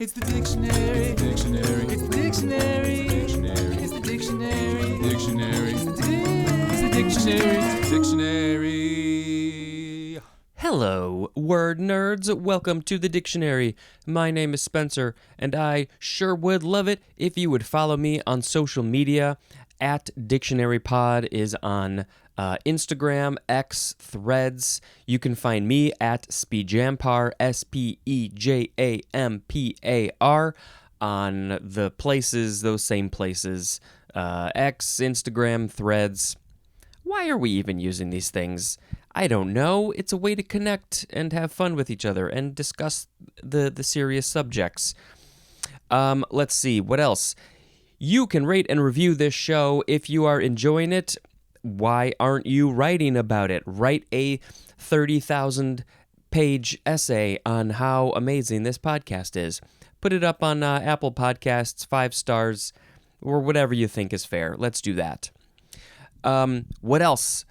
It's the dictionary. It's the dictionary. It's the dictionary. It's the dictionary. Dictionary. It's the dictionary. It's the dictionary. Hello, word nerds. Welcome to the dictionary. My name is Spencer, and I sure would love it if you would follow me on social media. At dictionarypod is on Instagram, X, Threads. You can find me at Speejampar, Spejampar, on the places, those same places, X, Instagram, Threads. Why are we even using these things? I don't know. It's a way to connect and have fun with each other and discuss the serious subjects. Let's see, what else? You can rate and review this show if you are enjoying it. Why aren't you writing about it? Write a 30,000-page essay on how amazing this podcast is. Put it up on Apple Podcasts, 5 stars, or whatever you think is fair. Let's do that. What else?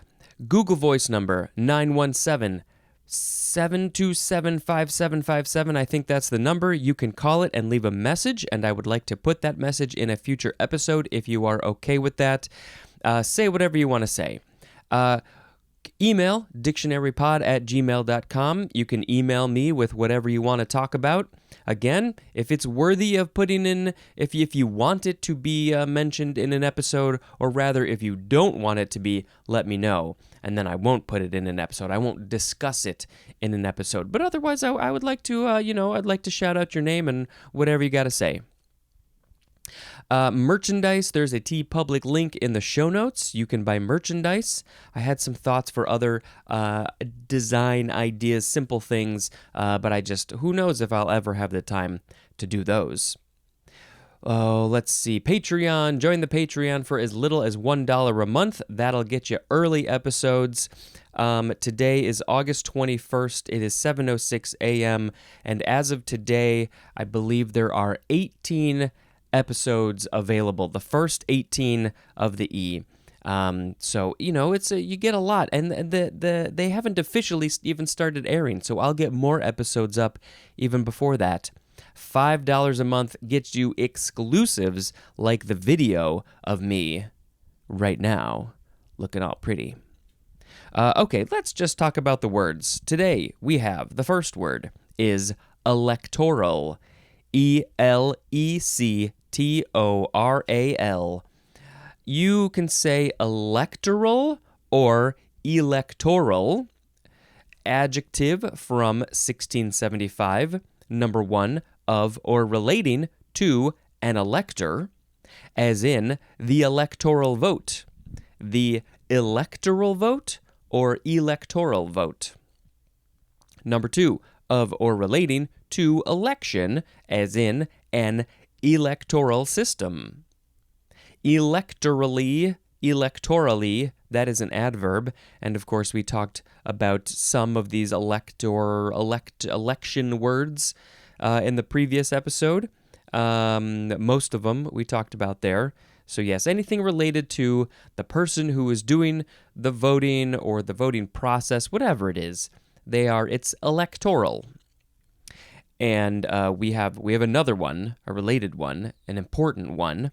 Google Voice number 917-727-5757. I think that's the number. You can call it and leave a message, and I would like to put that message in a future episode if you are okay with that. Say whatever you want to say. Email dictionarypod@gmail.com. You can email me with whatever you want to talk about. Again, if it's worthy of putting in, if you want it to be mentioned in an episode, or rather, if you don't want it to be, let me know. And then I won't put it in an episode. I won't discuss it in an episode. But otherwise, I would like to, I'd like to shout out your name and whatever you got to say. Merchandise, there's a TeePublic link in the show notes. You can buy merchandise. I had some thoughts for other design ideas, simple things, but who knows if I'll ever have the time to do those. Oh, let's see. Patreon. Join the Patreon for as little as $1 a month. That'll get you early episodes. Today is August 21st. It is 7:06 a.m. And as of today, I believe there are 18 episodes available. The first 18 of the E. So it's you get a lot, and they haven't officially even started airing. So I'll get more episodes up even before that. $5 a month gets you exclusives like the video of me right now, looking all pretty. Okay, let's just talk about the words. Today we have the first word is electoral. electoral. You can say electoral or electoral. Adjective from 1675. Number 1, of or relating to an elector, as in the electoral vote. The electoral vote or electoral vote. Number 2, of or relating to election, as in an electoral system. Electorally, that is an adverb, and of course we talked about some of these election words in the previous episode. Most of them we talked about there. So yes, anything related to the person who is doing the voting or the voting process, whatever it is, it's electoral. And we have another one, a related one, an important one.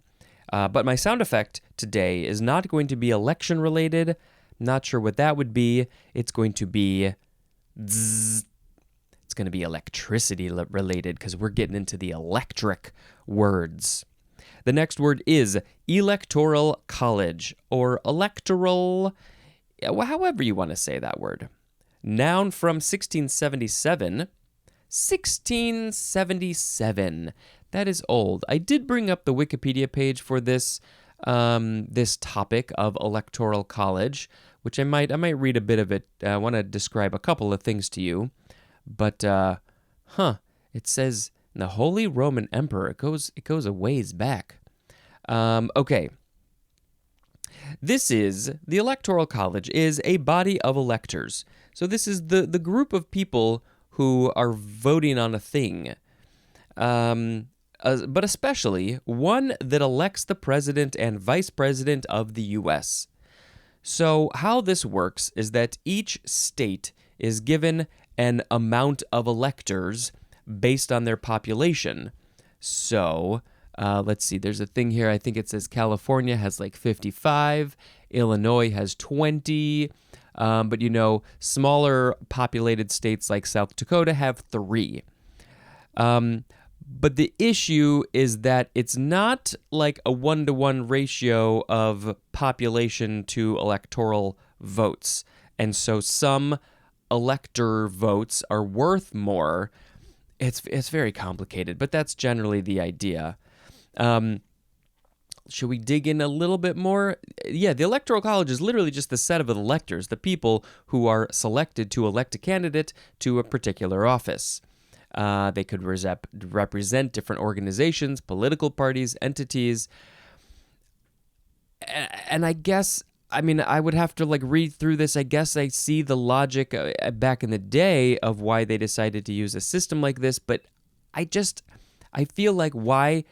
But my sound effect today is not going to be election related. Not sure what that would be. It's going to be zzz. It's going to be electricity related because we're getting into the electric words. The next word is electoral college or electoral, however you want to say that word. Noun from 1677. 1677. That is old. I did bring up the Wikipedia page for this topic of electoral college, which I might read a bit of it. I want to describe a couple of things to you. But it says the Holy Roman Emperor. It goes a ways back. Okay. The Electoral College is a body of electors. So this is the group of people who are voting on a thing. But especially one that elects the president and vice president of the U.S. So how this works is that each state is given an amount of electors based on their population. So let's see. There's a thing here. I think it says California has like 55. Illinois has 20. But, smaller populated states like South Dakota have 3. But the issue is that it's not like a 1-to-1 ratio of population to electoral votes. And so some elector votes are worth more. It's very complicated, but that's generally the idea. Should we dig in a little bit more? Yeah, the Electoral College is literally just the set of electors, the people who are selected to elect a candidate to a particular office. They could represent different organizations, political parties, entities. And I guess, I would have to read through this. I guess I see the logic back in the day of why they decided to use a system like this, but I feel like why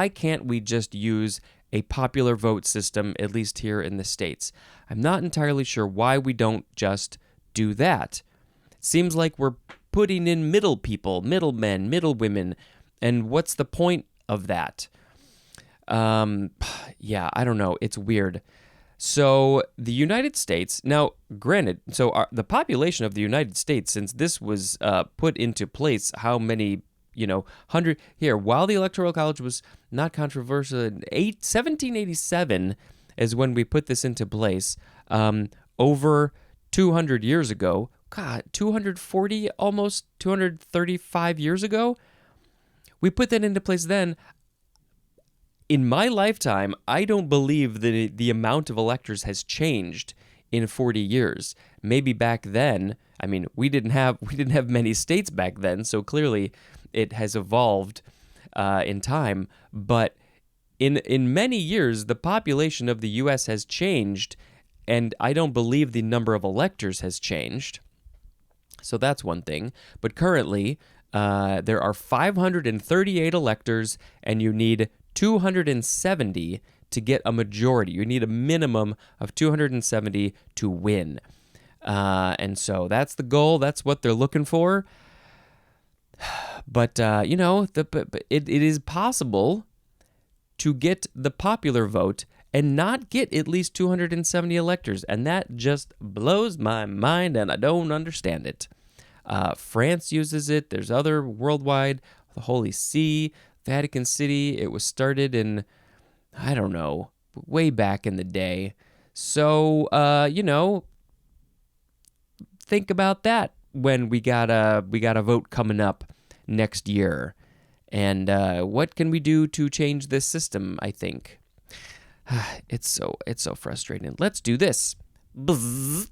can't we just use a popular vote system, at least here in the States? I'm not entirely sure why we don't just do that. It seems like we're putting in middle people, middlemen, middle women, and what's the point of that? Yeah, I don't know. It's weird. So the United States, now granted, the population of the United States, since this was put into place, how many, 100, here, while the Electoral College was not controversial, 1787 is when we put this into place, over 200 years ago, God, 240, almost 235 years ago, we put that into place then. In my lifetime, I don't believe that the amount of electors has changed in 40 years. Maybe back then, we didn't have many states back then, so clearly it has evolved in time. But in many years, the population of the U.S. has changed, and I don't believe the number of electors has changed. So that's one thing. But currently, there are 538 electors, and you need 270 to get a majority. You need a minimum of 270 to win. And so that's the goal. That's what they're looking for. But, it is possible to get the popular vote and not get at least 270 electors. And that just blows my mind, and I don't understand it. France uses it. There's other worldwide, the Holy See, Vatican City. It was started in, I don't know, way back in the day. So, think about that when we got a vote coming up next year. And what can we do to change this system, I think? It's so frustrating. Let's do this. Bzz.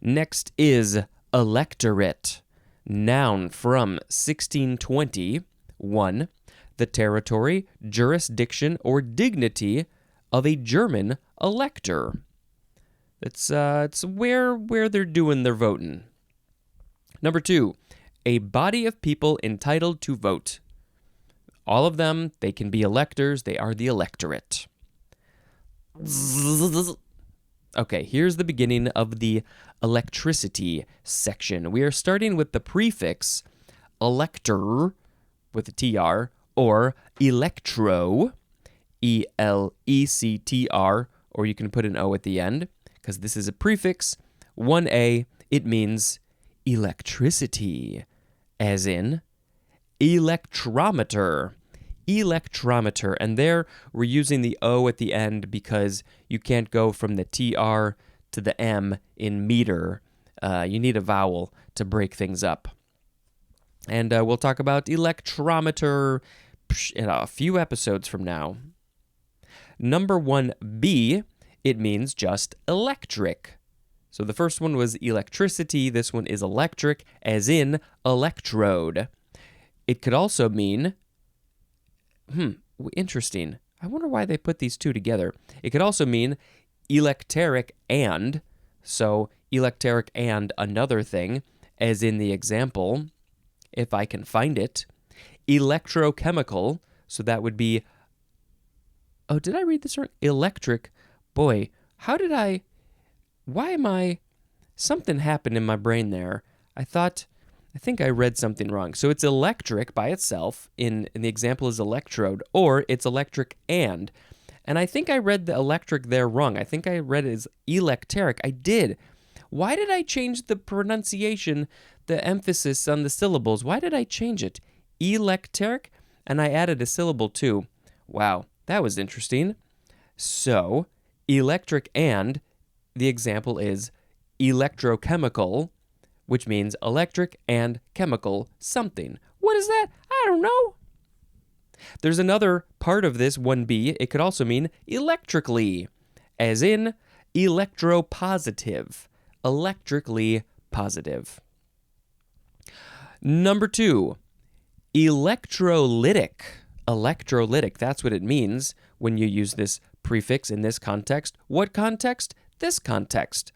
Next is electorate. Noun from 1620. 1. The territory, jurisdiction, or dignity of a German elector. It's where they're doing their voting. Number 2. A body of people entitled to vote. All of them, they can be electors. They are the electorate. Okay, here's the beginning of the electricity section. We are starting with the prefix elector with a TR or electro, E-L-E-C-T-R, or you can put an O at the end because this is a prefix. 1A, it means electricity, as in electrometer. Electrometer. And there we're using the O at the end because you can't go from the TR to the M in meter. You need a vowel to break things up. And we'll talk about electrometer in a few episodes from now. Number 1B, it means just electric. So the first one was electricity. This one is electric, as in electrode. It could also mean, interesting. I wonder why they put these two together. It could also mean electeric and, so electeric and another thing, as in the example, if I can find it, electrochemical, so that would be, oh, did I read this wrong? Electric, boy, something happened in my brain there. I thought I think I read something wrong. So it's electric by itself, in the example is electrode, or it's electric and. And I think I read the electric there wrong. I think I read it as electeric. I did. Why did I change the pronunciation, the emphasis on the syllables? Why did I change it? Electeric? And I added a syllable too. Wow, that was interesting. So, electric and, the example is electrochemical, which means electric and chemical something. What is that? I don't know. There's another part of this 1B. It could also mean electrically, as in electropositive, electrically positive. Number 2, electrolytic. Electrolytic, that's what it means when you use this prefix in this context. What context? This context.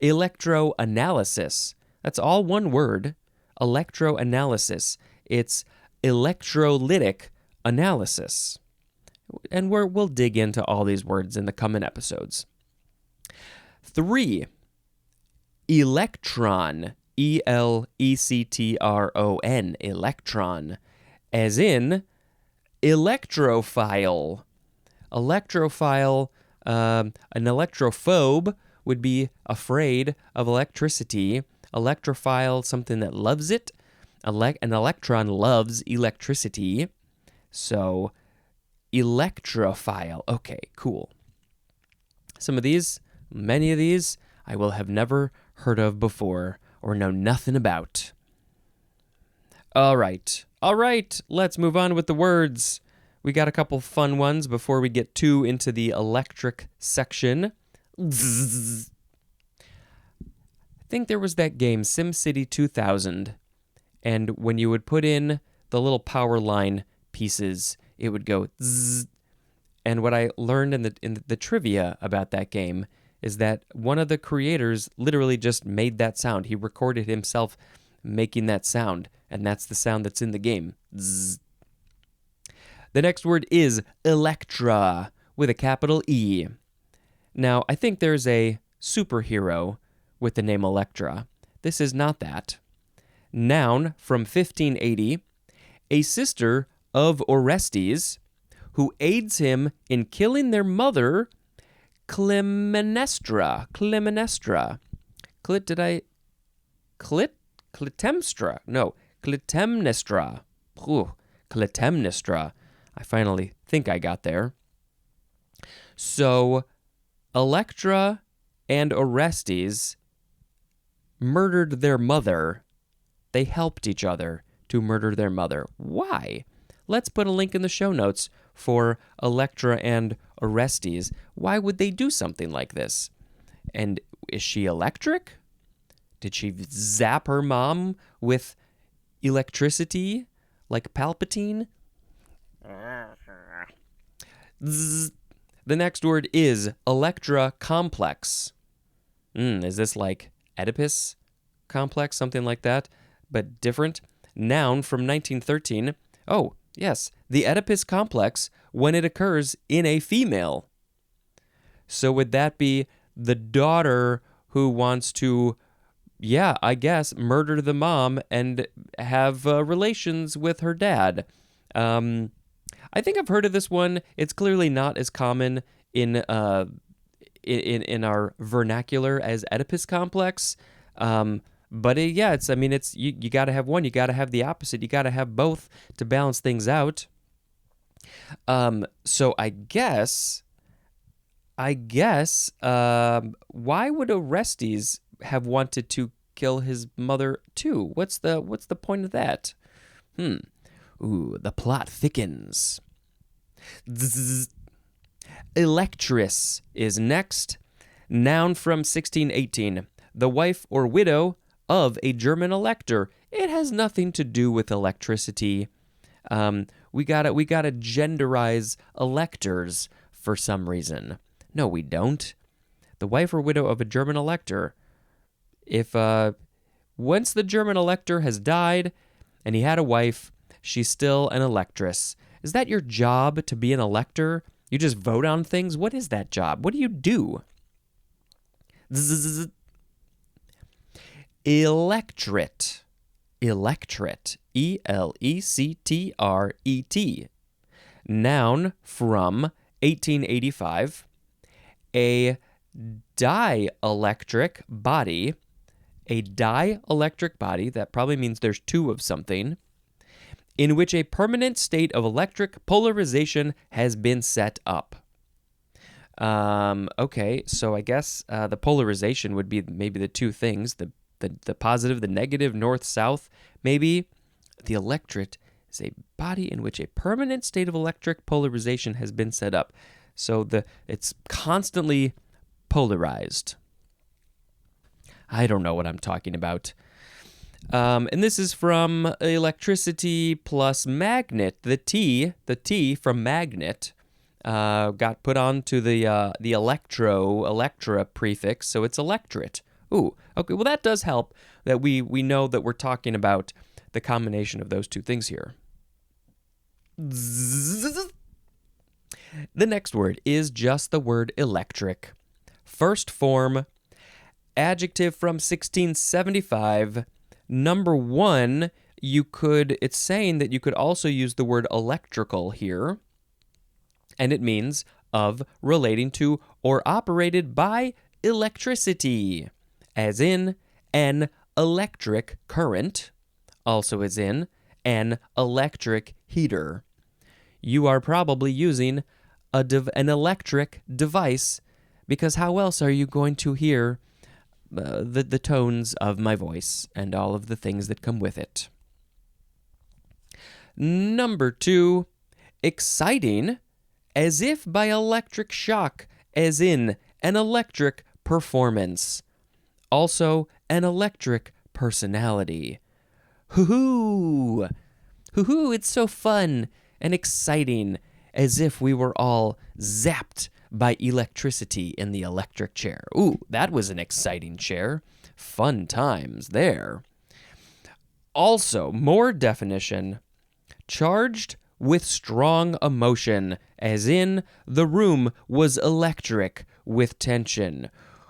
Electroanalysis. That's all one word. Electroanalysis. It's electrolytic analysis. And we'll dig into all these words in the coming episodes. 3, electron. E-L-E-C-T-R-O-N. Electron. As in electrophile. Electrophile, an electrophobe would be afraid of electricity. Electrophile, something that loves it. An electron loves electricity. So, electrophile. Okay, cool. Many of these, I will have never heard of before or know nothing about. All right, let's move on with the words. We got a couple fun ones before we get too into the electric section. I think there was that game, SimCity 2000, and when you would put in the little power line pieces, it would go zzz. And what I learned in the trivia about that game is that one of the creators literally just made that sound. He recorded himself making that sound, and that's the sound that's in the game. Zzz. The next word is Electra, with a capital E. Now, I think there's a superhero with the name Electra. This is not that. Noun from 1580, a sister of Orestes, who aids him in killing their mother, Clytemnestra. Clytemnestra. No, Clytemnestra. Ooh, Clytemnestra. I finally think I got there. So, Electra and Orestes murdered their mother. They helped each other to murder their mother. Why? Let's put a link in the show notes for Electra and Orestes. Why would they do something like this? And is she electric? Did she zap her mom with electricity like Palpatine? Zzz. The next word is Electra Complex. Is this like Oedipus Complex, something like that, but different? Noun from 1913. Oh, yes, the Oedipus Complex when it occurs in a female. So would that be the daughter who wants to, I guess, murder the mom and have relations with her dad? I think I've heard of this one. It's clearly not as common in our vernacular as Oedipus Complex. But it's you got to have one. You got to have the opposite. You got to have both to balance things out. So I guess, why would Orestes have wanted to kill his mother too? What's the point of that? Ooh, the plot thickens. Electress is next. Noun from 1618. The wife or widow of a German elector. It has nothing to do with electricity. We gotta genderize electors for some reason. No, we don't. The wife or widow of a German elector. If once the German elector has died and he had a wife, she's still an electress. Is that your job, to be an elector? You just vote on things? What is that job? What do you do? Electorate. electret, E-L-E-C-T-R-E-T. Noun from 1885, a dielectric body. A dielectric body, that probably means there's two of something, in which a permanent state of electric polarization has been set up. Okay, so I guess the polarization would be maybe the two things, the positive, the negative, north, south, maybe. The electret is a body in which a permanent state of electric polarization has been set up. So it's constantly polarized. I don't know what I'm talking about. And this is from electricity plus magnet. The T from magnet got put onto the Electra prefix, so it's electret. Ooh, okay, well that does help that we know that we're talking about the combination of those two things here. The next word is just the word electric. First form, adjective from 1675. Number one, it's saying that you could also use the word electrical here, and it means of, relating to, or operated by electricity, as in an electric current, also as in an electric heater. You are probably using an electric device, because how else are you going to hear the tones of my voice and all of the things that come with it? Number two, exciting, as if by electric shock, as in an electric performance. Also, an electric personality. Hoo-hoo! Hoo-hoo, it's so fun and exciting, as if we were all zapped by electricity in the electric chair. Ooh, that was an exciting chair. Fun times there. Also, more definition, charged with strong emotion, as in the room was electric with tension.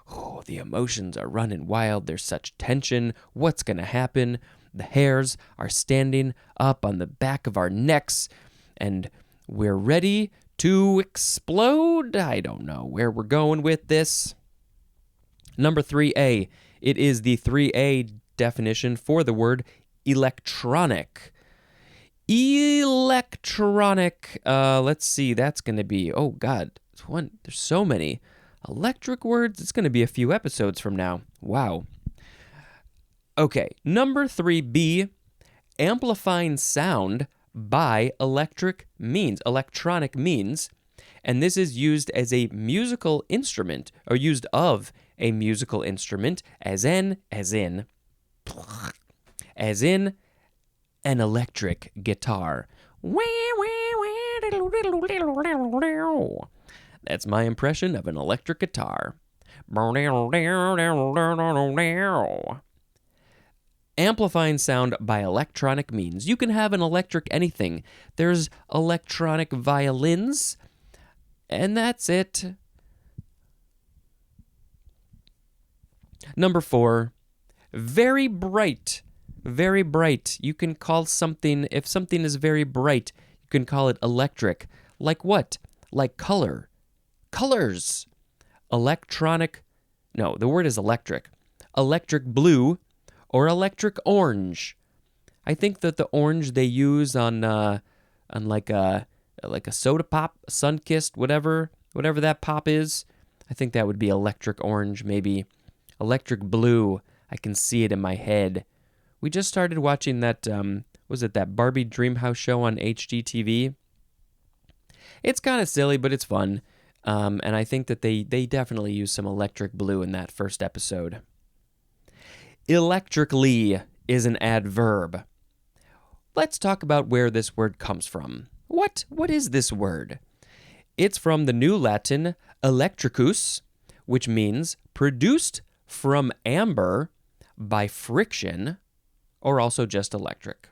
Oh, the emotions are running wild. There's such tension. What's going to happen? The hairs are standing up on the back of our necks, and we're ready to explode. I don't know where we're going with this. Number 3A. It is the 3A definition for the word electronic. Electronic. Let's see. That's going to be, oh God, there's so many electric words. It's going to be a few episodes from now. Wow. Okay. Number 3B. Amplifying sound by electronic means, and this is used as a musical instrument, or used of a musical instrument, as in an electric guitar. That's my impression of an electric guitar. Amplifying sound by electronic means. You can have an electric anything. There's electronic violins, and that's it. Number 4, very bright. Very bright. You can call something, if something is very bright, you can call it electric. Like what? Like color. Colors. Electronic. No, the word is electric. Electric blue or electric orange. I think that the orange they use on like a soda pop, Sunkist, whatever that pop is. I think that would be electric orange, maybe. Electric blue. I can see it in my head. We just started watching that, that Barbie Dreamhouse show on HGTV? It's kind of silly, but it's fun. And I think that they definitely use some electric blue in that first episode. Electrically is an adverb. Let's talk about where this word comes from. What is this word? It's from the New Latin electricus, which means produced from amber by friction, or also just electric.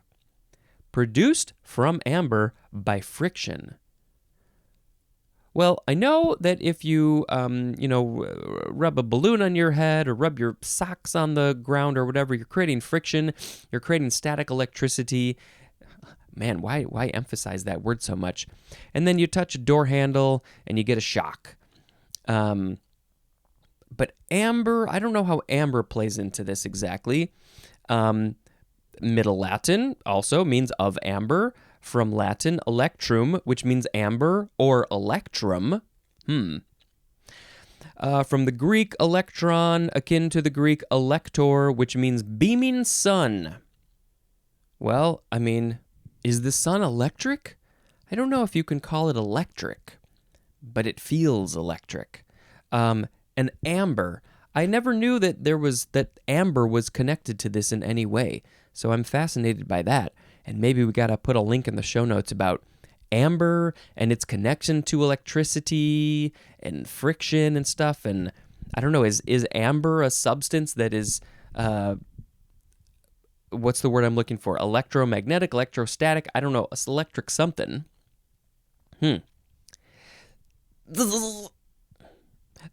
Produced from amber by friction. Well, I know that if you, rub a balloon on your head or rub your socks on the ground or whatever, you're creating friction, you're creating static electricity. Man, why emphasize that word so much? And then you touch a door handle and you get a shock. But amber, I don't know how amber plays into this exactly. Middle Latin also means of amber. From Latin, electrum, which means amber, or electrum. From the Greek, electron, akin to the Greek elector, which means beaming sun. Well, I mean, is the sun electric? I don't know if you can call it electric, but it feels electric. And amber, I never knew that amber was connected to this in any way, so I'm fascinated by that. And maybe we got to put a link in the show notes about amber and its connection to electricity and friction and stuff. And I don't know, is amber a substance that is, what's the word I'm looking for? Electromagnetic, electrostatic? I don't know, electric something. The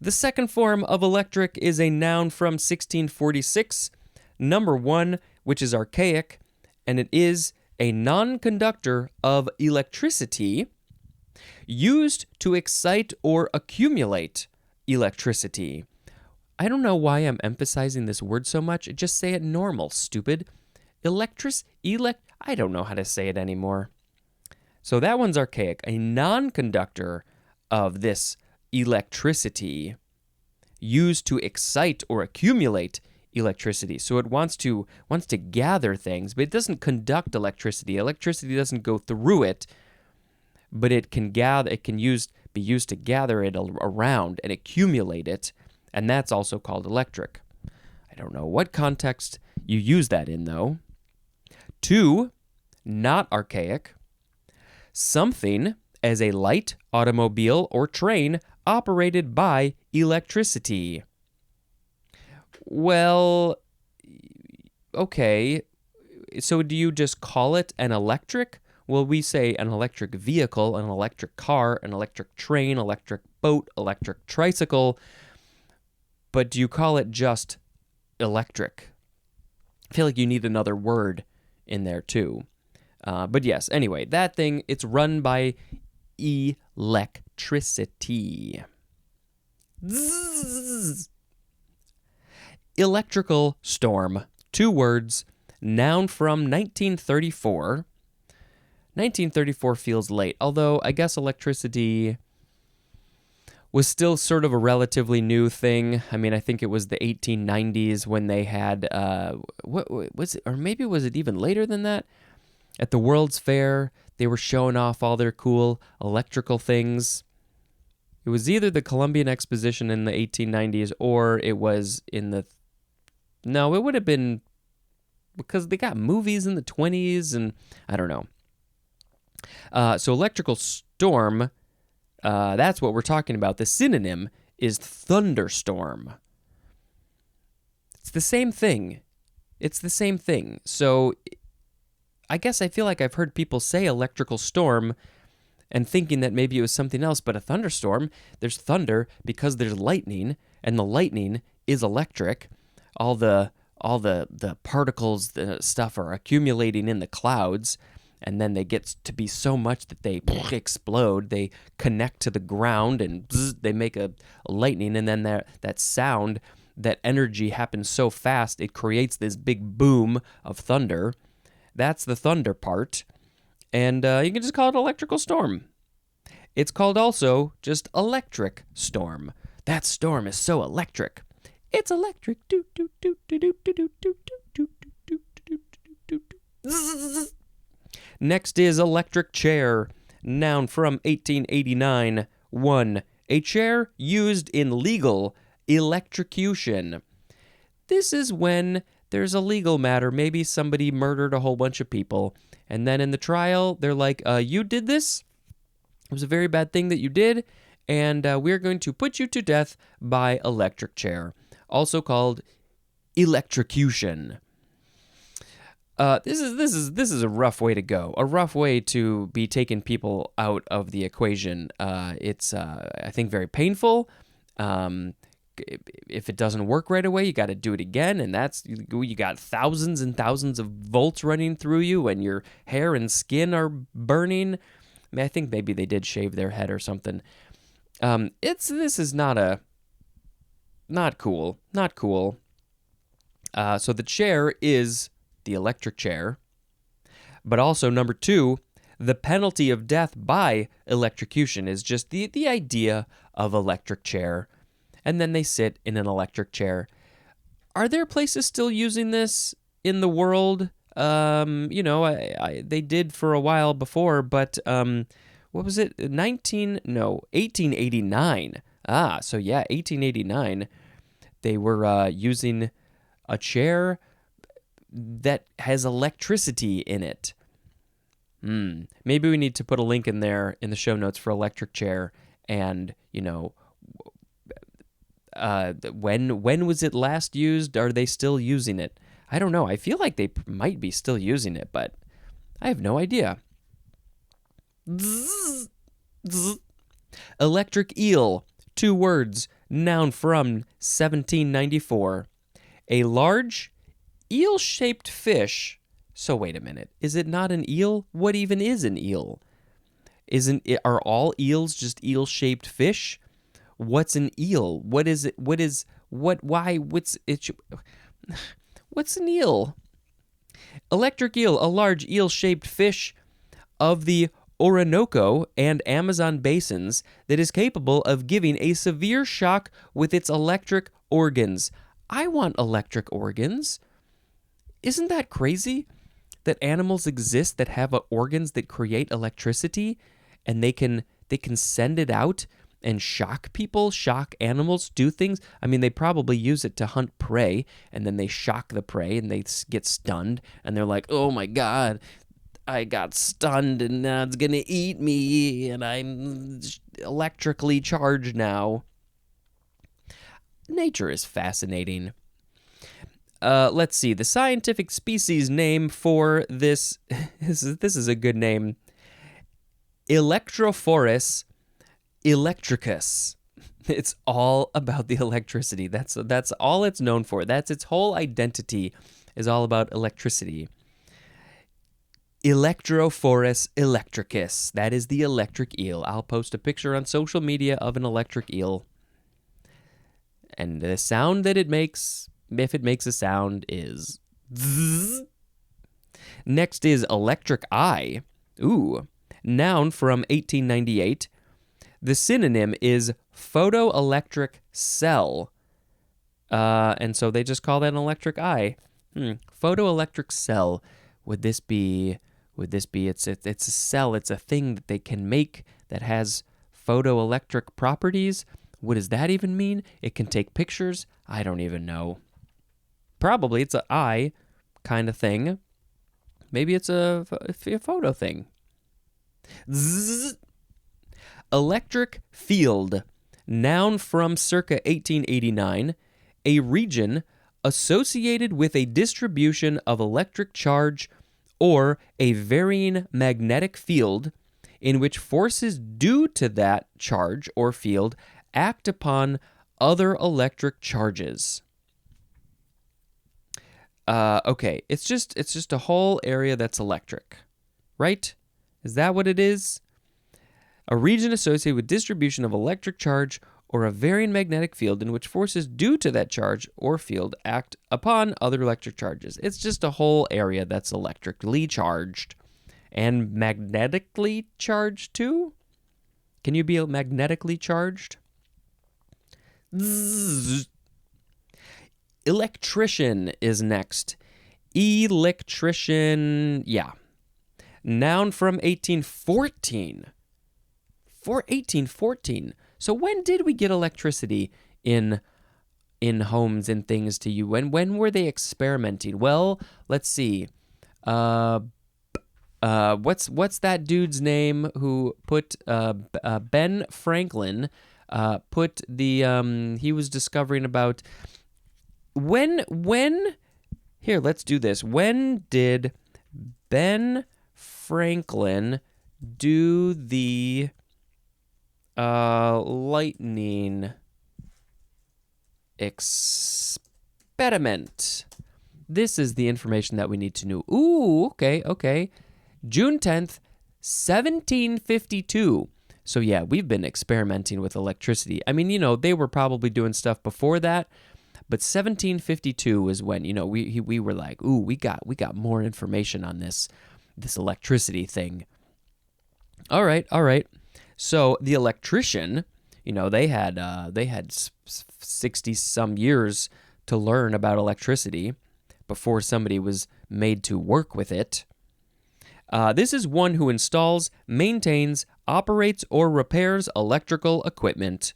second form of electric is a noun from 1646, number 1, which is archaic, and it is a non-conductor of electricity used to excite or accumulate electricity. I don't know why I'm emphasizing this word so much. Just say it normal, stupid. I don't know how to say it anymore. So that one's archaic. A non-conductor of this electricity used to excite or accumulate electricity. So it wants to gather things, but it doesn't conduct electricity. Electricity doesn't go through it, but it can gather. It can be used to gather it around and accumulate it, and that's also called electric. I don't know what context you use that in, though. 2, not archaic. Something as a light, automobile, or train operated by electricity. Well, okay, so do you just call it an electric? Well, we say an electric vehicle, an electric car, an electric train, electric boat, electric tricycle, but do you call it just electric? I feel like you need another word in there too. But yes, anyway, that thing, it's run by electricity. Zzz. Electrical storm. 2 words. Noun from 1934. 1934 feels late, although I guess electricity was still sort of a relatively new thing. I mean, I think it was the 1890s when they had, what was it? Or maybe was it even later than that? At the World's Fair, they were showing off all their cool electrical things. It was either the Columbian Exposition in the 1890s or it was in the... No, it would have been because they got movies in the 20s and I don't know. So electrical storm, that's what we're talking about. The synonym is thunderstorm. It's the same thing. So I guess I feel like I've heard people say electrical storm and thinking that maybe it was something else, but a thunderstorm, there's thunder because there's lightning, and the lightning is electric. All the particles, the stuff are accumulating in the clouds, and then they get to be so much that they explode. They connect to the ground, and they make a lightning, and then that sound, that energy happens so fast, it creates this big boom of thunder. That's the thunder part, and you can just call it electrical storm. It's called also just electric storm. That storm is so electric. It's electric. Next is electric chair. Noun from 1889. 1. A chair used in legal electrocution. This is when there's a legal matter. Maybe somebody murdered a whole bunch of people. And then in the trial, they're like, you did this? It was a very bad thing that you did. And we're going to put you to death by electric chair. Also called electrocution. This is a rough way to go. A rough way to be taking people out of the equation. It's I think very painful. If it doesn't work right away, you got to do it again, and you got thousands and thousands of volts running through you, and your hair and skin are burning. I mean, I think maybe they did shave their head or something. This is not cool. Not cool. So the chair is the electric chair, but also number 2, the penalty of death by electrocution is just the idea of electric chair, and then they sit in an electric chair. Are there places still using this in the world? They did for a while before, but what was it? 1889. So yeah, 1889. They were using a chair that has electricity in it. Maybe we need to put a link in there in the show notes for electric chair, and when was it last used? Are they still using it? I don't know. I feel like they might be still using it, but I have no idea. Electric eel, 2 words, noun from 1794. A large eel-shaped fish. So wait a minute. Is it not an eel? What even is an eel? Are all eels just eel-shaped fish? What's an eel? What is it? What's an eel? Electric eel, a large eel-shaped fish of the Orinoco and Amazon basins that is capable of giving a severe shock with its electric organs. I want electric organs. Isn't that crazy that animals exist that have organs that create electricity, and they can send it out and shock people, shock animals, do things? I mean, they probably use it to hunt prey, and then they shock the prey and they get stunned, and they're like, "Oh my God, I got stunned and now it's going to eat me, and I'm electrically charged now." Nature is fascinating. Let's see. The scientific species name for this is a good name. Electrophorus electricus. It's all about the electricity. That's all it's known for. That's its whole identity, is all about electricity. Electrophorus electricus. That is the electric eel. I'll post a picture on social media of an electric eel. And the sound that it makes, if it makes a sound, is zzz. Next is electric eye. Ooh. Noun from 1898. The synonym is photoelectric cell. And so they just call that an electric eye. Photoelectric cell. Would this be it's a cell, it's a thing that they can make that has photoelectric properties? What does that even mean? It can take pictures? I don't even know. Probably it's an eye kind of thing. Maybe it's a photo thing. Zzz. Electric field. Noun from circa 1889. A region associated with a distribution of electric charge or a varying magnetic field in which forces due to that charge or field act upon other electric charges. Okay, it's just a whole area that's electric, right? Is that what it is? A region associated with distribution of electric charge or a varying magnetic field in which forces due to that charge or field act upon other electric charges. It's just a whole area that's electrically charged and magnetically charged too. Can you be magnetically charged? Zzz. Electrician is next. Electrician, yeah. Noun from 1814. For 1814. So when did we get electricity in homes and things to you? When were they experimenting? Well, let's see. What's that dude's name who put Ben Franklin put the he was discovering about when Here, let's do this. When did Ben Franklin do the lightning experiment? This is the information that we need to know. Ooh, okay. June 10th, 1752. So yeah, we've been experimenting with electricity. I mean, they were probably doing stuff before that, but 1752 is when, we were like, ooh, we got more information on this electricity thing. All right. So the electrician, they had 60 some years to learn about electricity before somebody was made to work with it. This is one who installs, maintains, operates, or repairs electrical equipment.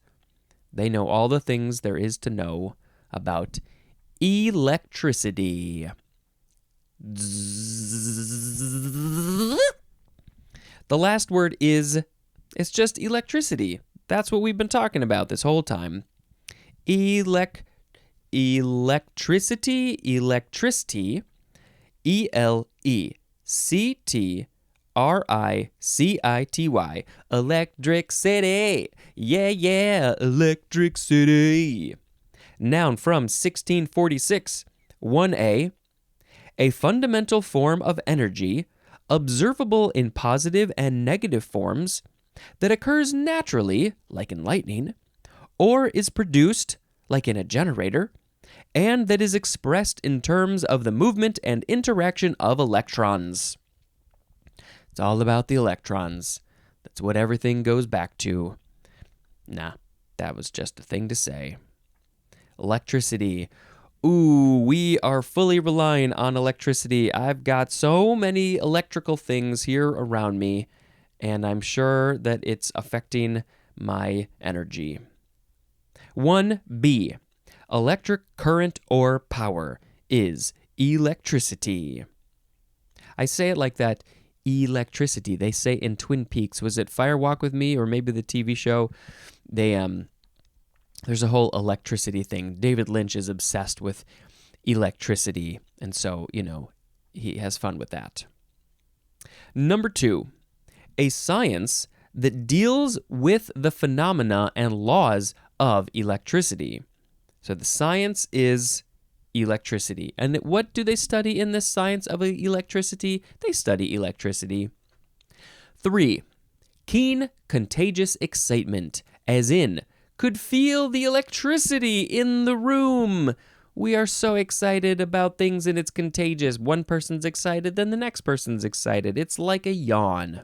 They know all the things there is to know about electricity. The last word it's just electricity. That's what we've been talking about this whole time. Electricity, ELECTRICITY, electric city. Yeah, electric city. Noun from 1646. 1A, a fundamental form of energy, observable in positive and negative forms, that occurs naturally, like in lightning, or is produced, like in a generator, and that is expressed in terms of the movement and interaction of electrons. It's all about the electrons. That's what everything goes back to. Nah, that was just a thing to say. Electricity. Ooh, we are fully relying on electricity. I've got so many electrical things here around me, and I'm sure that it's affecting my energy. 1B. Electric current or power is electricity. I say it like that, electricity. They say in Twin Peaks, was it Fire Walk with Me or maybe the TV show? There's a whole electricity thing. David Lynch is obsessed with electricity, and so, he has fun with that. Number 2, a science that deals with the phenomena and laws of electricity. So the science is electricity. And what do they study in this science of electricity? They study electricity. 3, keen, contagious excitement, as in, could feel the electricity in the room. We are so excited about things and it's contagious. One person's excited, then the next person's excited. It's like a yawn.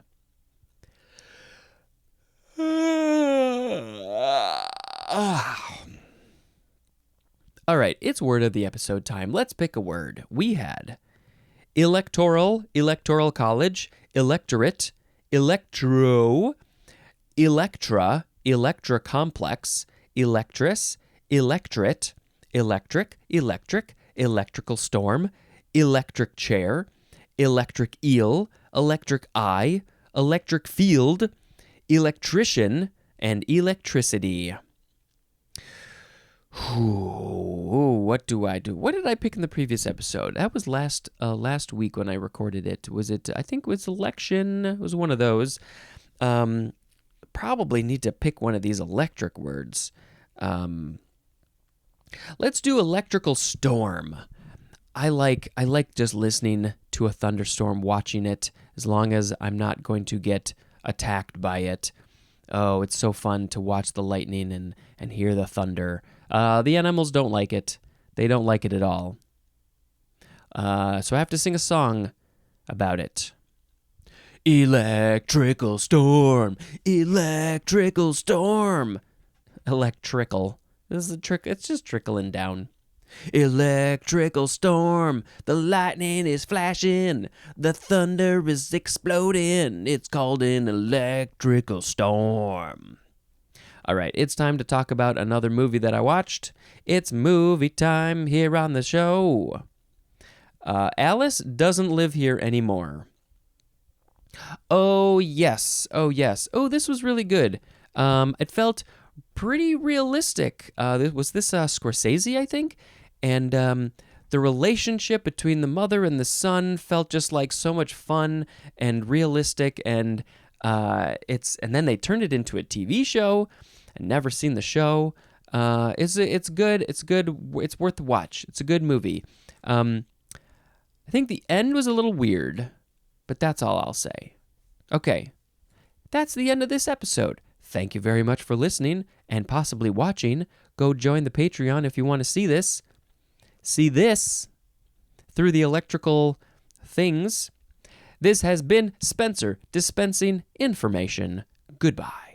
All right, it's word of the episode time. Let's pick a word. We had electoral, electoral college, electorate, electro, Electra, Electra Complex, electress, electorate, electric, electrical storm, electric chair, electric eel, electric eye, electric field, electrician, and electricity. What do I do? What did I pick in the previous episode? That was last week when I recorded it. Was it? I think it was election. It was one of those. Probably need to pick one of these electric words. Let's do electrical storm. I like just listening to a thunderstorm, watching it, as long as I'm not going to get attacked by it. Oh, it's so fun to watch the lightning and hear the thunder. The animals don't like it. They don't like it at all. So I have to sing a song about it. Electrical storm, electrical storm. Electrical. This is a trick. It's just trickling down. Electrical storm, the lightning is flashing, the thunder is exploding. It's called an electrical storm. All right, it's time to talk about another movie that I watched. It's movie time here on the show. Alice doesn't live here anymore. Oh, yes. Oh, this was really good. It felt pretty realistic. Was this Scorsese, I think? And The relationship between the mother and the son felt just like so much fun and realistic, and and then they turned it into a TV show. I've never seen the show. It's good. It's good. It's worth the watch. It's a good movie. I think the end was a little weird, but that's all I'll say. Okay, that's the end of this episode. Thank you very much for listening and possibly watching. Go join the Patreon if you want to see this. See this through the electrical things. This has been Spencer dispensing information. Goodbye.